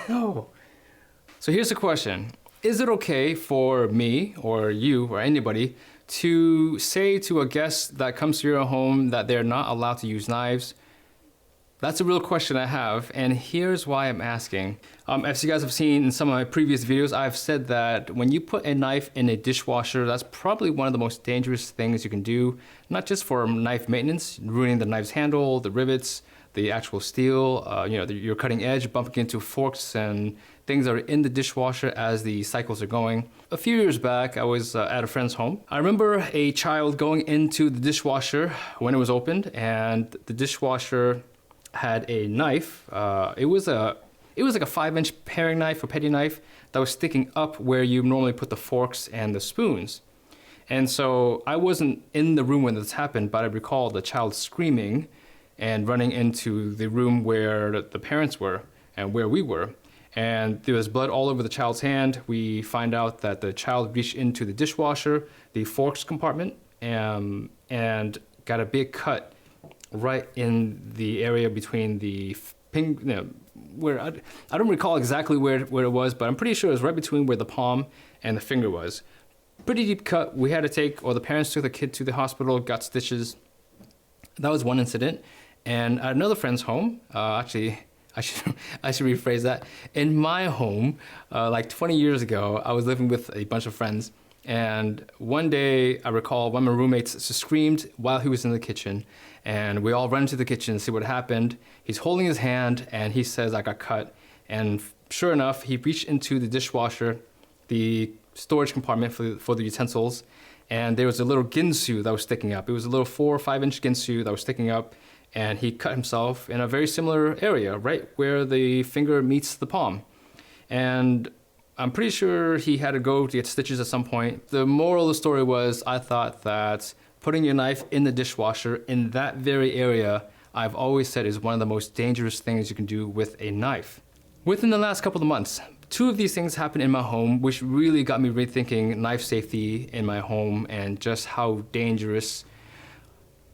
No. So here's the question. Is it okay for me or you or anybody to say to a guest that comes to your home that they're not allowed to use knives? That's a real question I have, and here's why I'm asking. As you guys have seen in some of my previous videos, I've said that when you put a knife in a dishwasher, that's probably one of the most dangerous things you can do, not just for knife maintenance, ruining the knife's handle, the rivets, the actual steel, your cutting edge, bumping into forks and things that are in the dishwasher as the cycles are going. A few years back, I was at a friend's home. I remember a child going into the dishwasher when it was opened, and the dishwasher had a knife. It was like a 5-inch paring knife or petty knife that was sticking up where you normally put the forks and the spoons. And so I wasn't in the room when this happened, but I recall the child screaming and running into the room where the parents were and where we were. And there was blood all over the child's hand. We find out that the child reached into the dishwasher, the forks compartment, and got a big cut right in the area between the where I don't recall exactly where it was, but I'm pretty sure it was right between where the palm and the finger was. Pretty deep cut. We had to the parents took the kid to the hospital, got stitches. That was one incident. And at another friend's home, actually, I should rephrase that. In my home, like 20 years ago, I was living with a bunch of friends. And one day, I recall one of my roommates screamed while he was in the kitchen. And we all run into the kitchen to see what happened. He's holding his hand, and he says, "I got cut." And sure enough, he reached into the dishwasher, the storage compartment for the utensils, and there was a little ginsu that was sticking up. It was a little 4 or 5-inch ginsu that was sticking up, and he cut himself in a very similar area, right where the finger meets the palm. And I'm pretty sure he had to go to get stitches at some point. The moral of the story was, I thought that putting your knife in the dishwasher in that very area, I've always said, is one of the most dangerous things you can do with a knife. Within the last couple of months, 2 of these things happened in my home, which really got me rethinking knife safety in my home and just how dangerous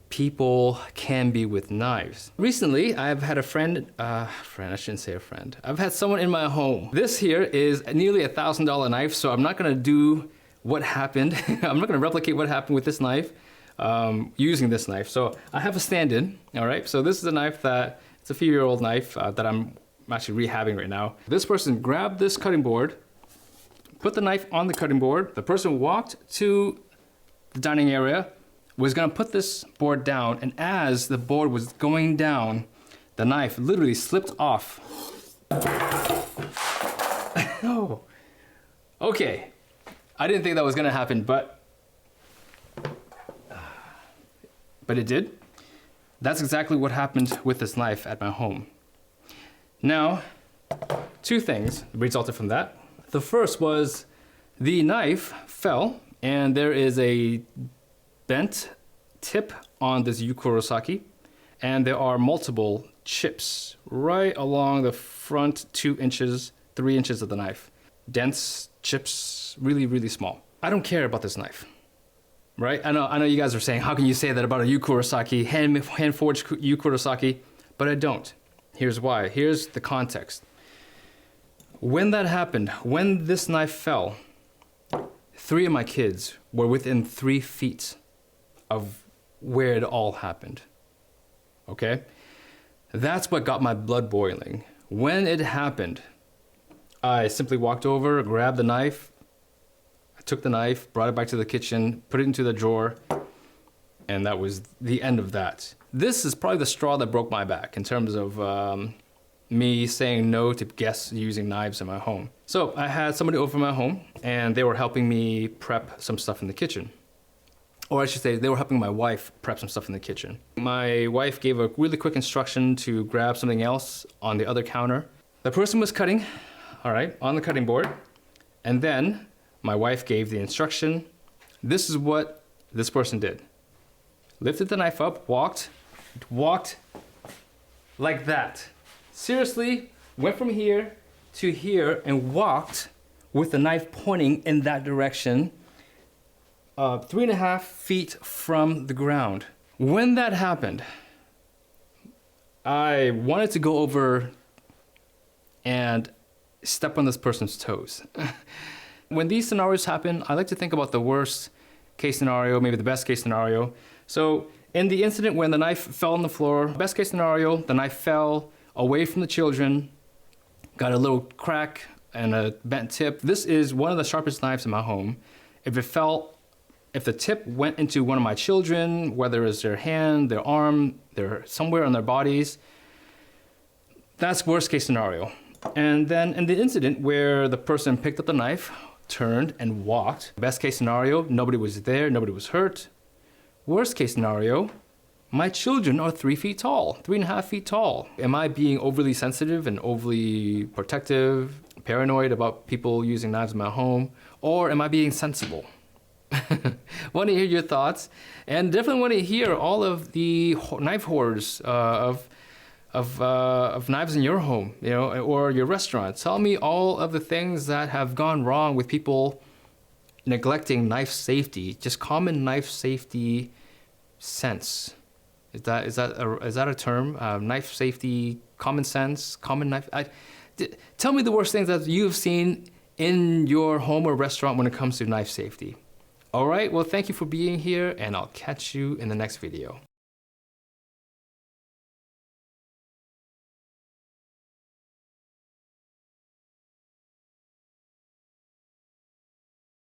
people can be with knives. Recently, I've had a friend, I shouldn't say a friend. I've had someone in my home. This here is nearly $1,000 knife, so I'm not gonna do what happened. I'm not gonna replicate what happened with this knife using this knife. So I have a stand-in, all right? So this is a knife it's a few-year-old knife that I'm actually rehabbing right now. This person grabbed this cutting board, put the knife on the cutting board. The person walked to the dining area, was gonna put this board down, and as the board was going down, the knife literally slipped off. Oh. Okay, I didn't think that was gonna happen, but it did. That's exactly what happened with this knife at my home. Now, 2 things resulted from that. The first was the knife fell, and there is a bent tip on this Yukurosaki, and there are multiple chips right along the front 2 inches, 3 inches of the knife. Dense chips, really, really small. I don't care about this knife, right? I know you guys are saying, how can you say that about a Yukurosaki, hand-forged Yukurosaki? But I don't. Here's why. Here's the context. When that happened, when this knife fell, 3 of my kids were within 3 feet of where it all happened, okay? That's what got my blood boiling. When it happened, I simply walked over, grabbed the knife, I took the knife, brought it back to the kitchen, put it into the drawer, and that was the end of that. This is probably the straw that broke my back in terms of me saying no to guests using knives in my home. So I had somebody over my home, and they were helping me prep some stuff in the kitchen. Or I should say, they were helping my wife prep some stuff in the kitchen. My wife gave a really quick instruction to grab something else on the other counter. The person was cutting, all right, on the cutting board. And then my wife gave the instruction. This is what this person did. Lifted the knife up, walked like that. Seriously, went from here to here and walked with the knife pointing in that direction, 3.5 feet from the ground. When that happened, I wanted to go over and step on this person's toes. When these scenarios happen, I like to think about the worst case scenario, maybe the best case scenario. So in the incident when the knife fell on the floor, best case scenario, the knife fell away from the children, got a little crack and a bent tip. This is one of the sharpest knives in my home. If the tip went into one of my children, whether it's their hand, their arm, somewhere on their bodies, that's worst case scenario. And then in the incident where the person picked up the knife, turned and walked, best case scenario, nobody was there, nobody was hurt. Worst case scenario, my children are 3 feet tall, 3.5 feet tall. Am I being overly sensitive and overly protective, paranoid about people using knives in my home? Or am I being sensible? Want to hear your thoughts, and definitely want to hear all of the knife horrors of knives in your home, or your restaurant. Tell me all of the things that have gone wrong with people neglecting knife safety, just common knife safety sense. Is that a term? Knife safety, common sense, common knife. Tell me the worst things that you've seen in your home or restaurant when it comes to knife safety. All right, well, thank you for being here, and I'll catch you in the next video.